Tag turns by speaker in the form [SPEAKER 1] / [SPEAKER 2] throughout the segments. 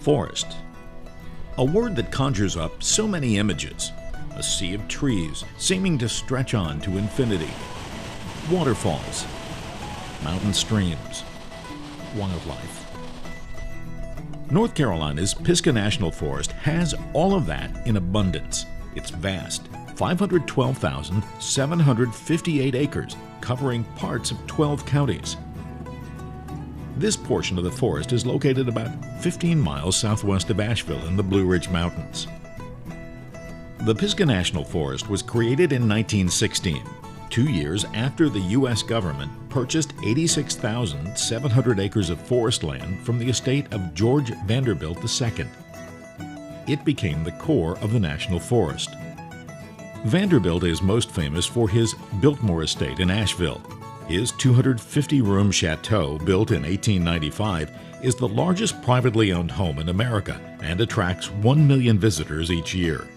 [SPEAKER 1] Forest. A word that conjures up so many images. A sea of trees seeming to stretch on to infinity. Waterfalls, mountain streams, wildlife. North Carolina's Pisgah National Forest has all of that in abundance. It's vast, 512,758 acres, covering parts of 12 counties. This portion of the forest is located about 15 miles southwest of Asheville in the Blue Ridge Mountains. The Pisgah National Forest was created in 1916, 2 years after the U.S. government purchased 86,700 acres of forest land from the estate of George Vanderbilt II. It became the core of the National Forest. Vanderbilt is most famous for his Biltmore estate in Asheville. His 250-room chateau, built in 1895, is the largest privately owned home in America and attracts 1 million visitors each year.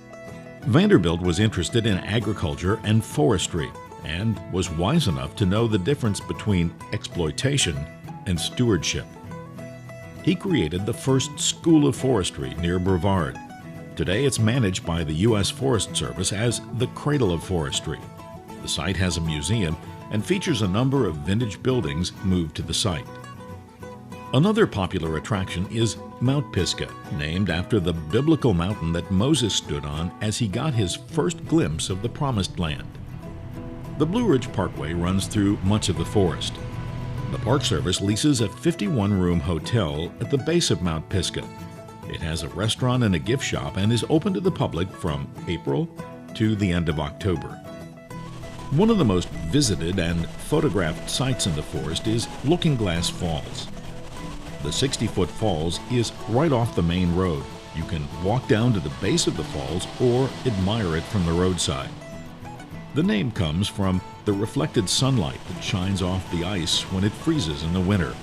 [SPEAKER 1] Vanderbilt was interested in agriculture and forestry and was wise enough to know the difference between exploitation and stewardship. He created the first School of Forestry near Brevard. Today it's managed by the U.S. Forest Service as the Cradle of Forestry. The site has a museum and features a number of vintage buildings moved to the site. Another popular attraction is Mount Pisgah, named after the biblical mountain that Moses stood on as he got his first glimpse of the Promised Land. The Blue Ridge Parkway runs through much of the forest. The Park Service leases a 51-room hotel at the base of Mount Pisgah. It has a restaurant and a gift shop and is open to the public from April to the end of October. One of the most visited and photographed sites in the forest is Looking Glass Falls. The 60-foot falls is right off the main road. You can walk down to the base of the falls or admire it from the roadside. The name comes from the reflected sunlight that shines off the ice when it freezes in the winter.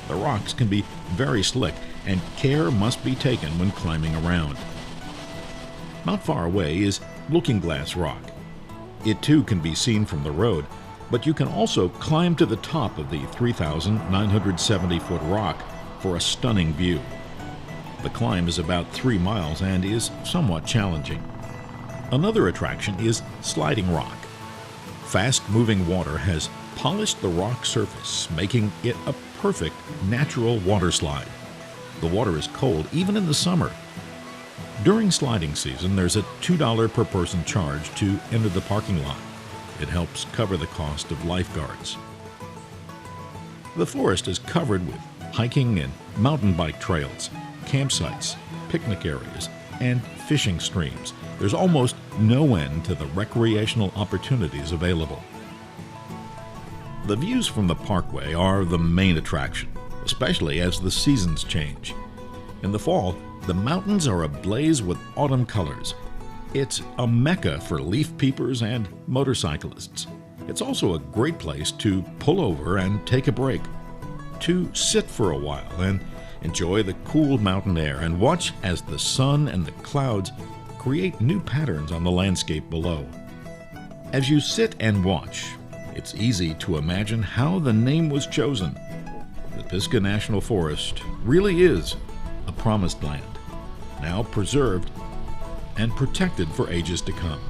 [SPEAKER 1] The rocks can be very slick, and care must be taken when climbing around. Not far away is Looking Glass Rock. It too can be seen from the road, but you can also climb to the top of the 3,970-foot rock for a stunning view. The climb is about 3 miles and is somewhat challenging. Another attraction is Sliding Rock. Fast-moving water has polished the rock surface, making it a perfect natural water slide. The water is cold even in the summer. During sliding season, there's a $2 per person charge to enter the parking lot. It helps cover the cost of lifeguards. The forest is covered with hiking and mountain bike trails, campsites, picnic areas, and fishing streams. There's almost no end to the recreational opportunities available. The views from the parkway are the main attraction, especially as the seasons change. In the fall, the mountains are ablaze with autumn colors. It's a mecca for leaf peepers and motorcyclists. It's also a great place to pull over and take a break, to sit for a while and enjoy the cool mountain air and watch as the sun and the clouds create new patterns on the landscape below. As you sit and watch, it's easy to imagine how the name was chosen. The Pisgah National Forest really is a promised land, now preserved and protected for ages to come.